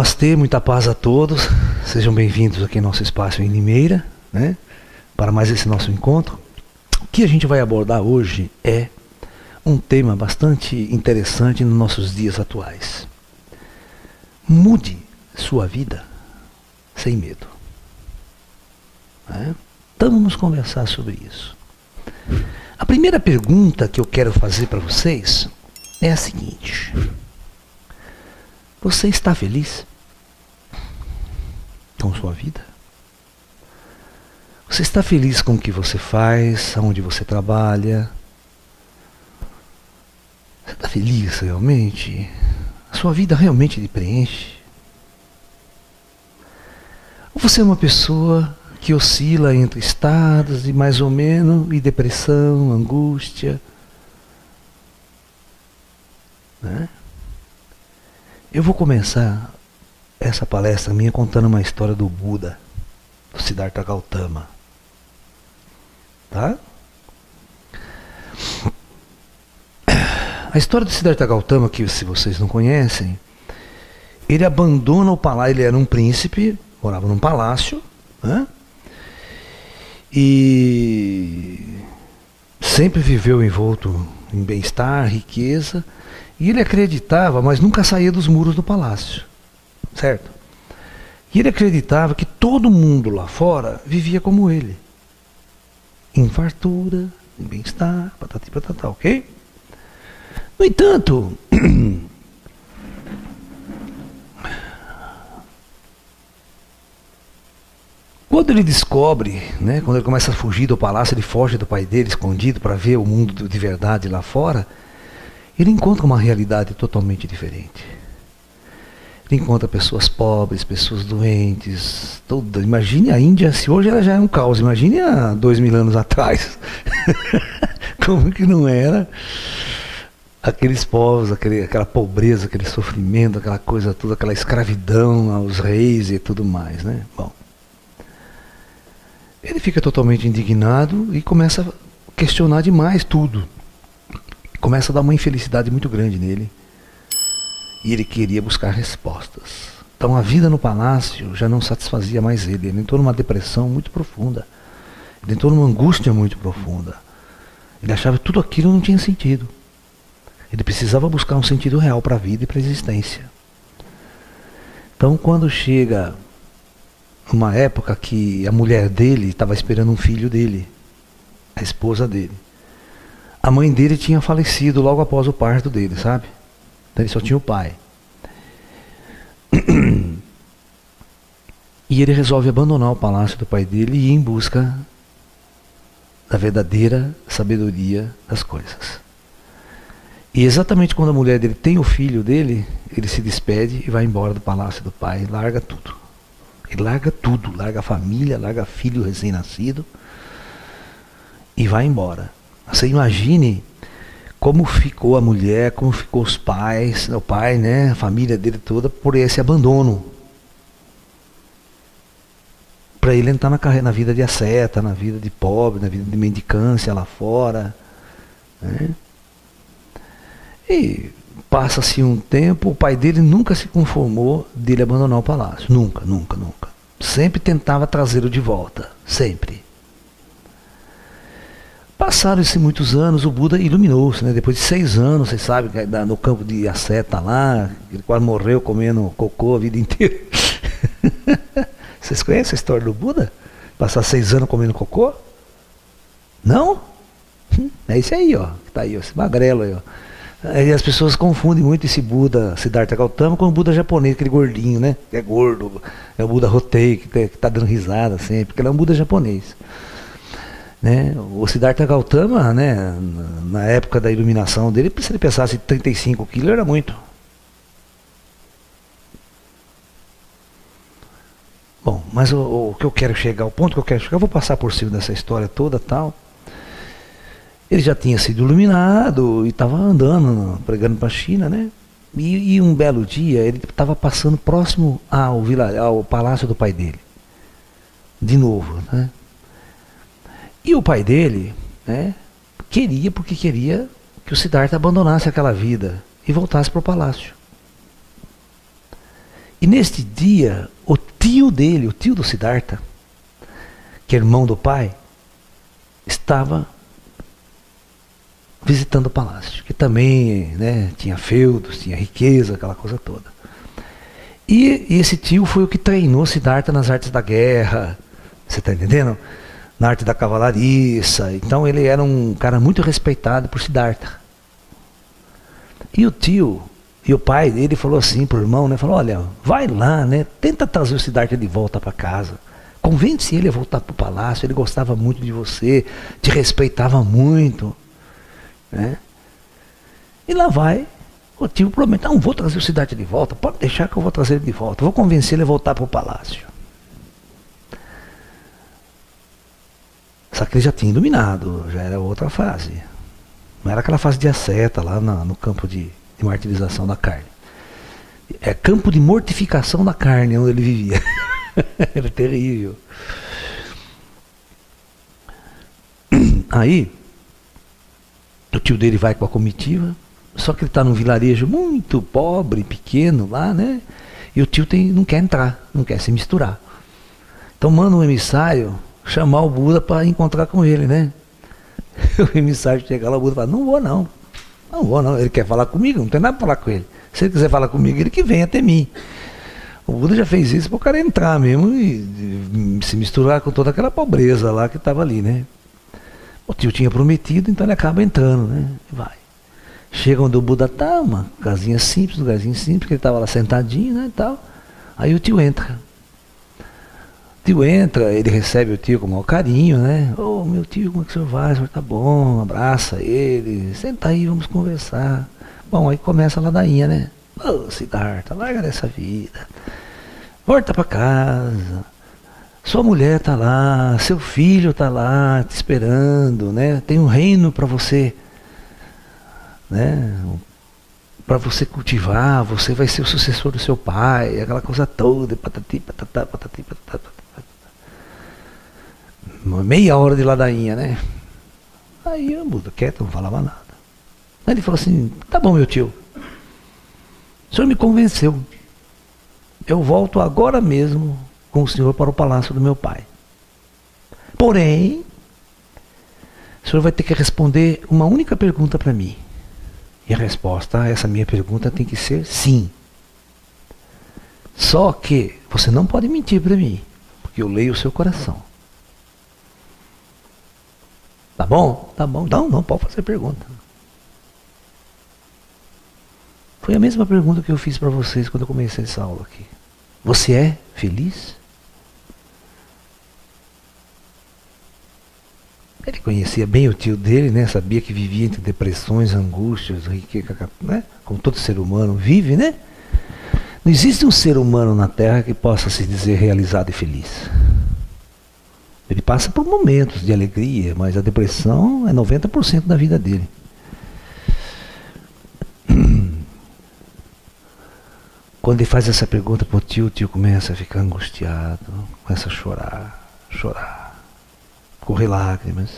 Namastê, muita paz a todos. Sejam bem-vindos aqui em nosso espaço em Limeira, né? Para mais esse nosso encontro. O que a gente vai abordar hoje é um tema bastante interessante nos nossos dias atuais. Mude sua vida sem medo. Né? Então vamos conversar sobre isso. A primeira pergunta que eu quero fazer para vocês é a seguinte: você está feliz com sua vida? Você está feliz com o que você faz, aonde você trabalha? Você está feliz realmente? A sua vida realmente lhe preenche? Ou você é uma pessoa que oscila entre estados de mais ou menos, e depressão, angústia? Né? Eu vou começar essa palestra minha contando uma história do Buda, do Siddhartha Gautama. Tá? A história do Siddhartha Gautama, que se vocês não conhecem, ele abandona o palácio. Ele era um príncipe, morava num palácio, né? E sempre viveu envolto em bem-estar, riqueza. E ele acreditava, mas nunca saía dos muros do palácio, certo? E ele acreditava que todo mundo lá fora vivia como ele, em fartura, em bem-estar, patati patatá, ok? No entanto, quando ele descobre, né, quando ele começa a fugir do palácio, ele foge do pai dele escondido para ver o mundo de verdade lá fora. Ele encontra uma realidade totalmente diferente. Ele encontra pessoas pobres, pessoas doentes, toda. Imagine a Índia, se hoje ela já é um caos, imagine há 2000 anos atrás. Como que não era aqueles povos, aquela pobreza, aquele sofrimento, aquela coisa toda, aquela escravidão aos reis e tudo mais, né? Bom, ele fica totalmente indignado e começa a questionar demais tudo. Começa a dar uma infelicidade muito grande nele. E ele queria buscar respostas. Então a vida no palácio já não satisfazia mais ele. Ele entrou numa depressão muito profunda. Ele entrou numa angústia muito profunda. Ele achava que tudo aquilo não tinha sentido. Ele precisava buscar um sentido real para a vida e para a existência. Então quando chega uma época que a mulher dele estava esperando um filho dele, a esposa dele. A mãe dele tinha falecido logo após o parto dele, sabe? Então ele só tinha o pai. E ele resolve abandonar o palácio do pai dele e ir em busca da verdadeira sabedoria das coisas. E exatamente quando a mulher dele tem o filho dele, ele se despede e vai embora do palácio do pai, larga tudo. Ele larga tudo, larga a família, larga filho recém-nascido e vai embora. Você imagine como ficou a mulher, como ficou os pais, o pai, né, a família dele toda, por esse abandono. Para ele entrar na vida de asceta, na vida de pobre, na vida de mendicância lá fora. Né? E passa-se um tempo, o pai dele nunca se conformou dele abandonar o palácio. Nunca, nunca, nunca. Sempre tentava trazê-lo de volta, sempre. Passaram-se muitos anos, o Buda iluminou-se, né? Depois de 6 anos, vocês sabem, no campo de asceta lá, ele quase morreu comendo cocô a vida inteira. Vocês conhecem a história do Buda? Passar 6 anos comendo cocô? Não? É esse aí, ó, que tá aí, ó, esse magrelo aí, ó. Aí as pessoas confundem muito esse Buda Siddhartha Gautama com o Buda japonês, aquele gordinho, né? Que é gordo, é o Buda Rotei, que tá dando risada sempre, porque ele é um Buda japonês. Né? O Siddhartha Gautama, né, na época da iluminação dele, se ele pensasse 35 quilos era muito. Bom, mas o que eu quero chegar, o ponto que eu quero chegar, eu vou passar por cima dessa história toda tal. Ele já tinha sido iluminado e estava andando, pregando para a China, né? E um belo dia ele estava passando próximo ao palácio do pai dele, de novo, né? E o pai dele, né, porque queria que o Siddhartha abandonasse aquela vida e voltasse para o palácio. E neste dia, o tio dele, o tio do Siddhartha, que é irmão do pai, estava visitando o palácio, que também, né, tinha feudos, tinha riqueza, aquela coisa toda. E esse tio foi o que treinou Siddhartha nas artes da guerra, você está entendendo? Na arte da cavalariça. Então ele era um cara muito respeitado por Siddhartha. E o tio, e o pai dele falou assim pro irmão, né, falou, olha, vai lá, né, tenta trazer o Siddhartha de volta para casa. Convence ele a voltar para o palácio, ele gostava muito de você, te respeitava muito. Né? E lá vai, o tio promete, não, vou trazer o Siddhartha de volta, pode deixar que eu vou trazer ele de volta, vou convencer ele a voltar para o palácio. Só que ele já tinha iluminado, já era outra fase. Não era aquela fase de asceta lá no campo de martirização da carne. É campo de mortificação da carne onde ele vivia. Era terrível. Aí, o tio dele vai com a comitiva, só que ele está num vilarejo muito pobre, pequeno lá, né? E o tio não quer entrar, não quer se misturar. Então manda um emissário chamar o Buda para encontrar com ele, né? O emissário chega lá, o Buda fala, não vou não, ele quer falar comigo, não tem nada para falar com ele. Se ele quiser falar comigo, ele que vem até mim. O Buda já fez isso para o cara entrar mesmo e se misturar com toda aquela pobreza lá que estava ali, né? O tio tinha prometido, então ele acaba entrando, né? Vai. Chega onde o Buda está, uma casinha simples, um lugarzinho simples, que ele estava lá sentadinho, né, e tal. Aí o tio entra. O tio entra, ele recebe o tio com o maior carinho, né? Ô, meu tio, como é que o senhor vai? O senhor tá bom? Abraça ele. Senta aí, vamos conversar. Bom, aí começa a ladainha, né? Ô, Siddhartha, larga dessa vida. Volta para casa. Sua mulher tá lá, seu filho tá lá te esperando, né? Tem um reino para você, né? Para você cultivar, você vai ser o sucessor do seu pai, aquela coisa toda, patati, patatá, patati, patatá, meia hora de ladainha, né? Aí o Buda quieto, não falava nada. Aí ele falou assim, tá bom, meu tio, o senhor me convenceu, eu volto agora mesmo com o senhor para o palácio do meu pai. Porém, o senhor vai ter que responder uma única pergunta para mim. E a resposta a essa minha pergunta tem que ser sim. Só que você não pode mentir para mim, porque eu leio o seu coração. Tá bom? Tá bom. Não pode fazer pergunta. Foi a mesma pergunta que eu fiz para vocês quando eu comecei essa aula aqui. Você é feliz? Ele conhecia bem o tio dele, né? Sabia que vivia entre depressões, angústias, né? Como todo ser humano vive, né? Não existe um ser humano na Terra que possa se dizer realizado e feliz. Ele passa por momentos de alegria, mas a depressão é 90% da vida dele. Quando ele faz essa pergunta para o tio começa a ficar angustiado, começa a chorar, correr lágrimas.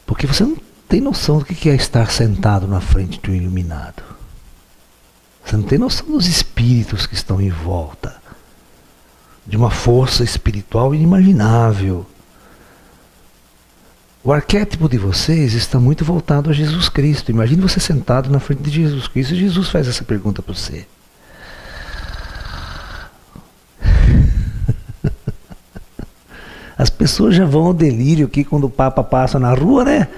Porque você não tem noção do que é estar sentado na frente de um iluminado. Você não tem noção dos espíritos que estão em volta, de uma força espiritual inimaginável. O arquétipo de vocês está muito voltado a Jesus Cristo. Imagine você sentado na frente de Jesus Cristo e Jesus faz essa pergunta para você. As pessoas já vão ao delírio aqui quando o Papa passa na rua, né?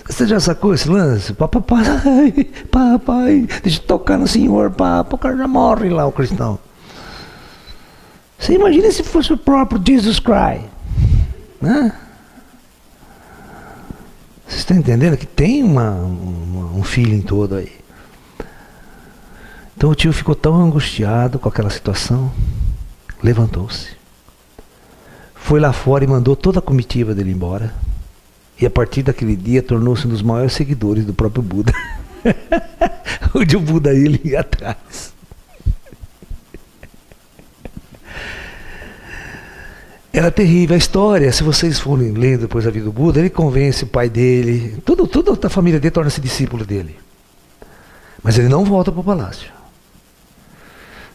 Você já sacou esse lance? Papa passa, papai, deixa eu tocar no Senhor, Papa, o cara já morre lá, o cristão. Você imagina se fosse o próprio Jesus Christ, né? Vocês estão entendendo que tem um feeling todo aí. Então o tio ficou tão angustiado com aquela situação, levantou-se, foi lá fora e mandou toda a comitiva dele embora. E a partir daquele dia tornou-se um dos maiores seguidores do próprio Buda. Onde o Buda ele ia atrás. Era terrível a história. Se vocês forem ler depois a vida do Buda, ele convence o pai dele, toda a família dele torna-se discípulo dele. Mas ele não volta para o palácio.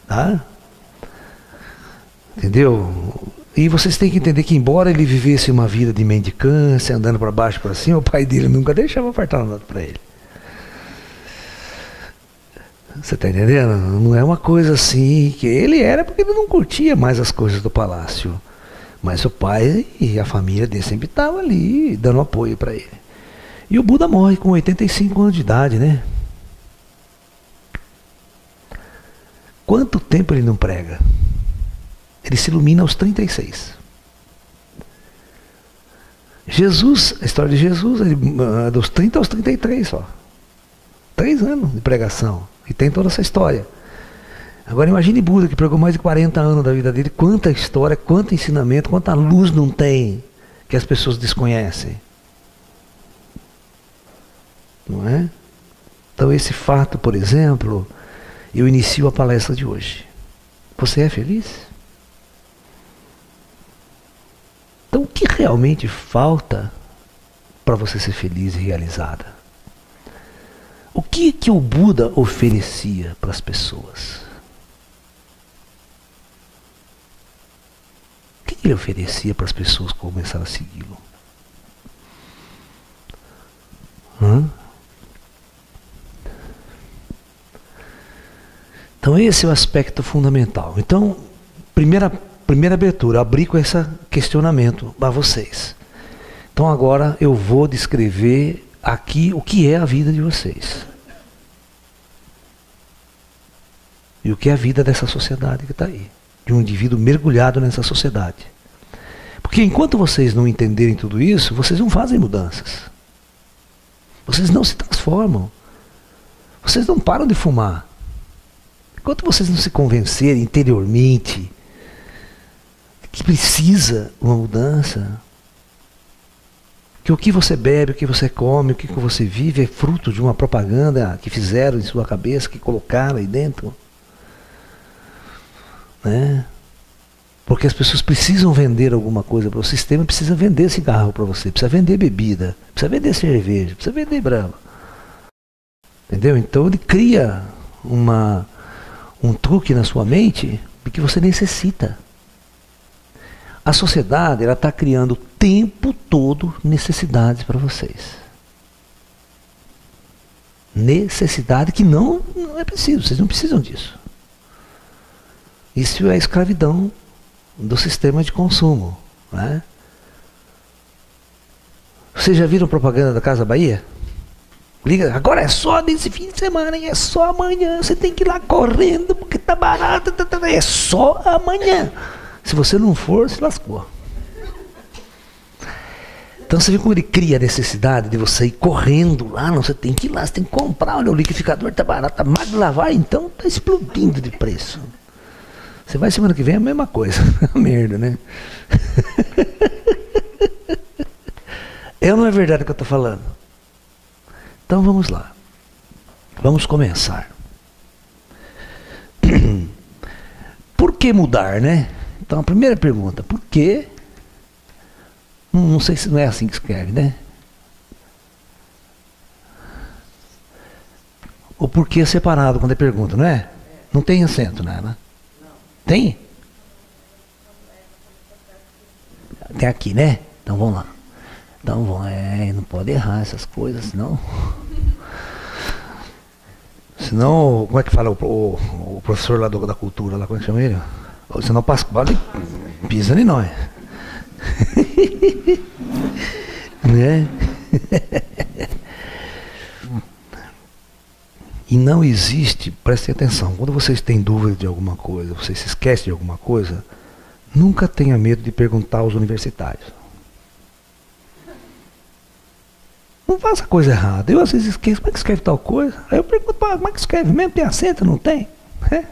Tá? Entendeu? E vocês têm que entender que, embora ele vivesse uma vida de mendicância, andando para baixo e para cima, o pai dele nunca deixava fartar nada para ele. Você está entendendo? Não é uma coisa assim que ele era porque ele não curtia mais as coisas do palácio. Mas o pai e a família dele sempre estavam ali dando apoio para ele. E o Buda morre com 85 anos de idade, né? Quanto tempo ele não prega? Ele se ilumina aos 36. Jesus, a história de Jesus, ele, dos 30 aos 33 só. 3 anos de pregação. E tem toda essa história. Agora imagine Buda, que pregou mais de 40 anos da vida dele. Quanta história, quanto ensinamento, quanta luz não tem que as pessoas desconhecem. Não é? Então esse fato, por exemplo, eu inicio a palestra de hoje. Você é feliz? Então o que realmente falta para você ser feliz e realizada? O que o Buda oferecia para as pessoas? O que ele oferecia para as pessoas que começaram a segui-lo? Então esse é o aspecto fundamental. Então, primeira abertura, abri com esse questionamento a vocês. Então agora eu vou descrever aqui o que é a vida de vocês. E o que é a vida dessa sociedade que está aí. De um indivíduo mergulhado nessa sociedade. Porque enquanto vocês não entenderem tudo isso, vocês não fazem mudanças. Vocês não se transformam. Vocês não param de fumar. Enquanto vocês não se convencerem interiormente que precisa uma mudança, que o que você bebe, o que você come, o que você vive é fruto de uma propaganda que fizeram em sua cabeça, que colocaram aí dentro. Né? Porque as pessoas precisam vender alguma coisa para o sistema, precisa vender cigarro para você, precisa vender bebida, precisa vender cerveja, precisa vender brama. Entendeu? Então ele cria um truque na sua mente de que você necessita. A sociedade ela está criando o tempo todo necessidades para vocês. Necessidade que não é preciso, vocês não precisam disso. Isso é a escravidão do sistema de consumo. Né? Vocês já viram propaganda da Casa Bahia? Liga, agora é só nesse fim de semana, hein? É só amanhã, você tem que ir lá correndo porque tá barato, é só amanhã. Se você não for, se lascou. Então você vê como ele cria a necessidade de você ir correndo lá, não, você tem que ir lá, você tem que comprar, olha, o liquidificador tá barato, tá mais de lavar, então tá explodindo de preço. Você vai semana que vem é a mesma coisa, merda, né? É ou não é verdade o que eu estou falando? Então vamos lá. Vamos começar. Por que mudar, né? Então a primeira pergunta, por que? Não sei se não é assim que escreve, né? O porquê separado quando é pergunta, não é? Não tem acento, né? Tem? Tem aqui, né? Então vamos lá. Então vamos, não pode errar essas coisas, senão. Senão, como é que fala o professor lá da cultura, lá, como é que chama ele? Senão o Pascoal pisa em nós. Né? E não existe, prestem atenção, quando vocês têm dúvida de alguma coisa, vocês se esquecem de alguma coisa, nunca tenha medo de perguntar aos universitários. Não faça coisa errada. Eu às vezes esqueço, como é que escreve tal coisa? Aí eu pergunto, como é que escreve mesmo? Tem acento? Não tem? É.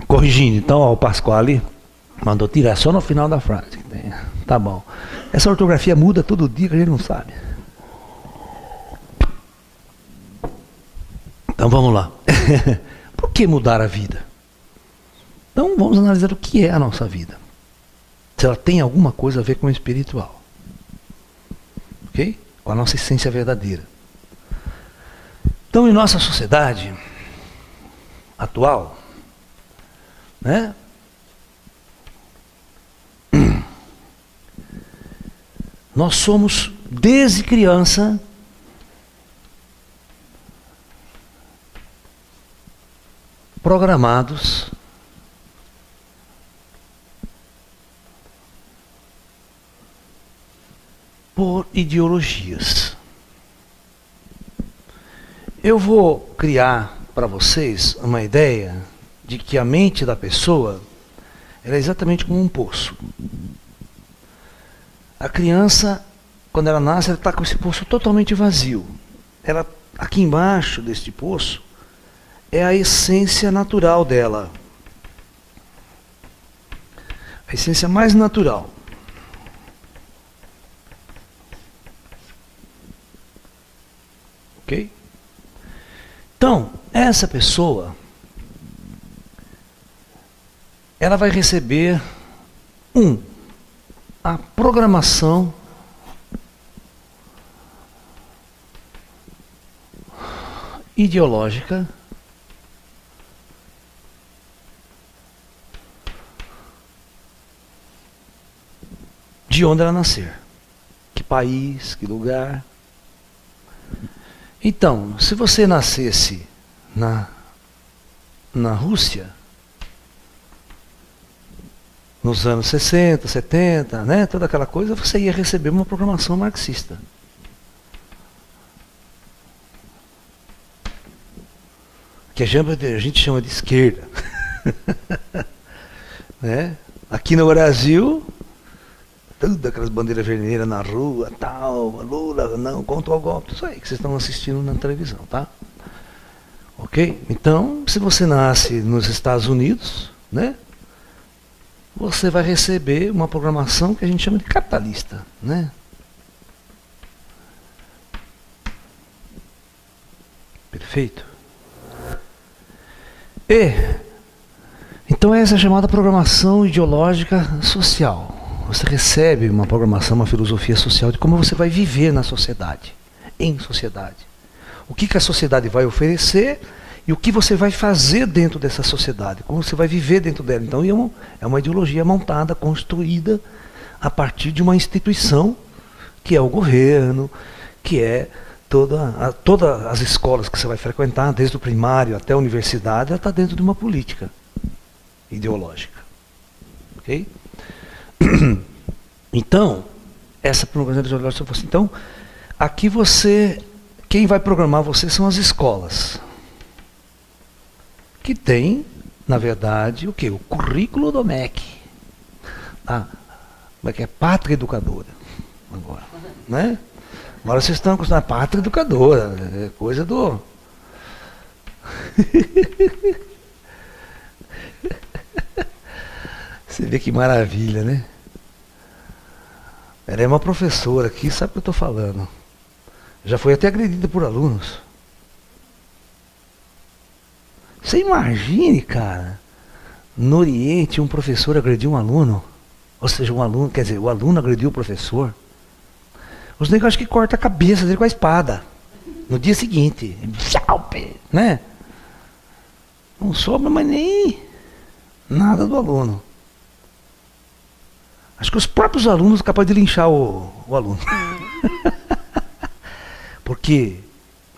Corrigindo, então, ó, o Pasquale mandou tirar só no final da frase. Tá bom. Essa ortografia muda todo dia que a gente não sabe. Então vamos lá. Por que mudar a vida? Então vamos analisar o que é a nossa vida. Se ela tem alguma coisa a ver com o espiritual. Ok? com a nossa essência verdadeira. Então, em nossa sociedade atual, né, nós somos, desde criança, programados por ideologias. Eu vou criar para vocês uma ideia de que a mente da pessoa ela é exatamente como um poço. A criança, quando ela nasce, ela está com esse poço totalmente vazio. Ela, aqui embaixo deste poço, é a essência natural dela. A essência mais natural. Ok? Então, essa pessoa, ela vai receber a programação ideológica de onde ela nascer, que país, que lugar. Então, se você nascesse na Rússia, nos anos 60, 70, né, toda aquela coisa, você ia receber uma programação marxista. Que a gente chama de esquerda. Né? Aqui no Brasil, todas aquelas bandeiras vermelhas na rua, tal, Lula, não, contra o golpe, isso aí que vocês estão assistindo na televisão, tá? Ok? Então, se você nasce nos Estados Unidos, né, você vai receber uma programação que a gente chama de capitalista, né? Perfeito? Então essa é a chamada programação ideológica social. Você recebe uma programação, uma filosofia social de como você vai viver na sociedade, em sociedade. O que a sociedade vai oferecer e o que você vai fazer dentro dessa sociedade, como você vai viver dentro dela. Então é uma ideologia montada, construída a partir de uma instituição que é o governo, que é todas as escolas que você vai frequentar, desde o primário até a universidade, ela está dentro de uma política ideológica. Ok? Então, essa programação ideológica, então, aqui quem vai programar você são as escolas, que tem, na verdade, o quê? O currículo do MEC. Como é que é? Pátria Educadora. Agora, né? Agora vocês estão acostumados a pátria educadora, é coisa do... Você vê que maravilha, né? Ela é uma professora aqui, sabe o que eu estou falando. Já foi até agredida por alunos. Você imagine, cara, no Oriente um professor agrediu um aluno, ou seja, o aluno agrediu o professor. Os negócios que cortam a cabeça dele com a espada. No dia seguinte. Né? Não sobra mais nem nada do aluno. Acho que os próprios alunos são capazes de linchar o aluno. Porque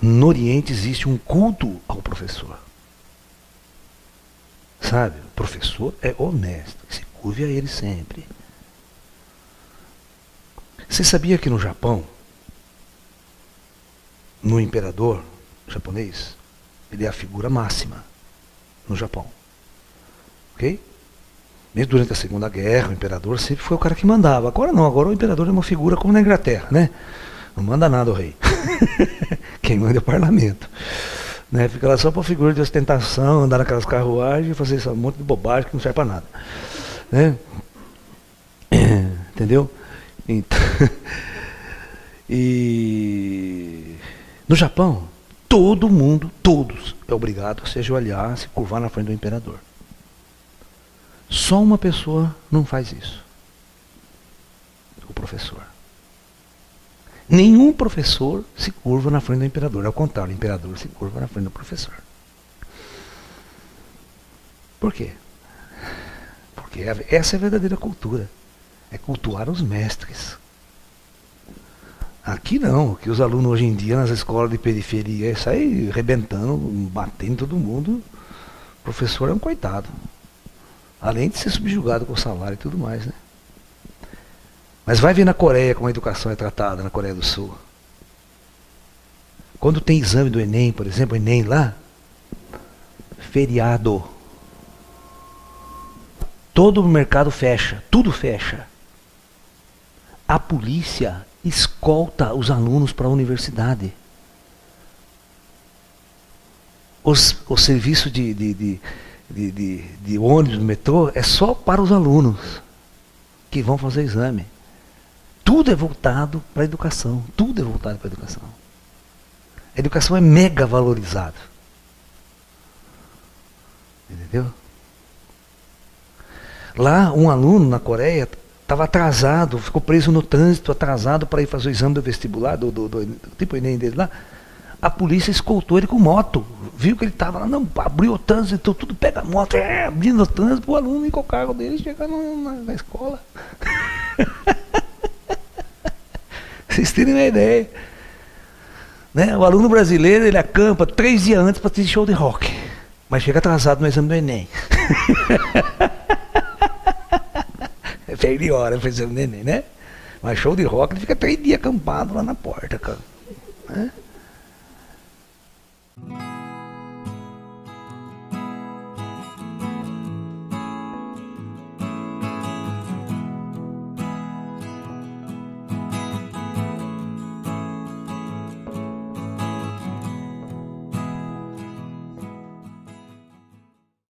no Oriente existe um culto ao professor. Sabe? O professor é honesto. Se curve a ele sempre. Você sabia que no Japão, no imperador japonês, ele é a figura máxima no Japão. Ok? Mesmo durante a Segunda Guerra, o imperador sempre foi o cara que mandava. Agora não, agora o imperador é uma figura como na Inglaterra, né? Não manda nada o rei. Quem manda é o parlamento. Né? Fica lá só para figura de ostentação, andar naquelas carruagens e fazer esse monte de bobagem que não serve para nada. Né? Entendeu? Então, e no Japão, todo mundo, todos, é obrigado a se ajoelhar, a se curvar na frente do imperador. Só uma pessoa não faz isso. O professor. Nenhum professor se curva na frente do imperador. Ao contrário, o imperador se curva na frente do professor. Por quê? Porque essa é a verdadeira cultura. É cultuar os mestres. Aqui não, que os alunos hoje em dia nas escolas de periferia saem arrebentando, batendo em todo mundo. O professor é um coitado. Além de ser subjugado com salário e tudo mais, né? Mas vai ver na Coreia como a educação é tratada, na Coreia do Sul. Quando tem exame do Enem, por exemplo, o Enem lá, feriado. Todo o mercado fecha, tudo fecha. A polícia escolta os alunos para a universidade. O serviço de ônibus, metrô, é só para os alunos que vão fazer exame. Tudo é voltado para a educação. Tudo é voltado para a educação. A educação é mega valorizada. Entendeu? Lá, um aluno na Coreia estava atrasado, ficou preso no trânsito, atrasado para ir fazer o exame do vestibular, do tipo Enem dele lá. A polícia escoltou ele com moto. Viu que ele estava lá, não, abriu o trânsito, tudo pega a moto, abrindo o trânsito para o aluno ir com o carro dele chegar na escola. Vocês terem uma ideia. Né? O aluno brasileiro, ele acampa 3 dias antes para ter show de rock. Mas chega atrasado no exame do Enem. Perde hora para o exame do Enem, né? Mas show de rock, ele fica 3 dias acampado lá na porta, cara. Né?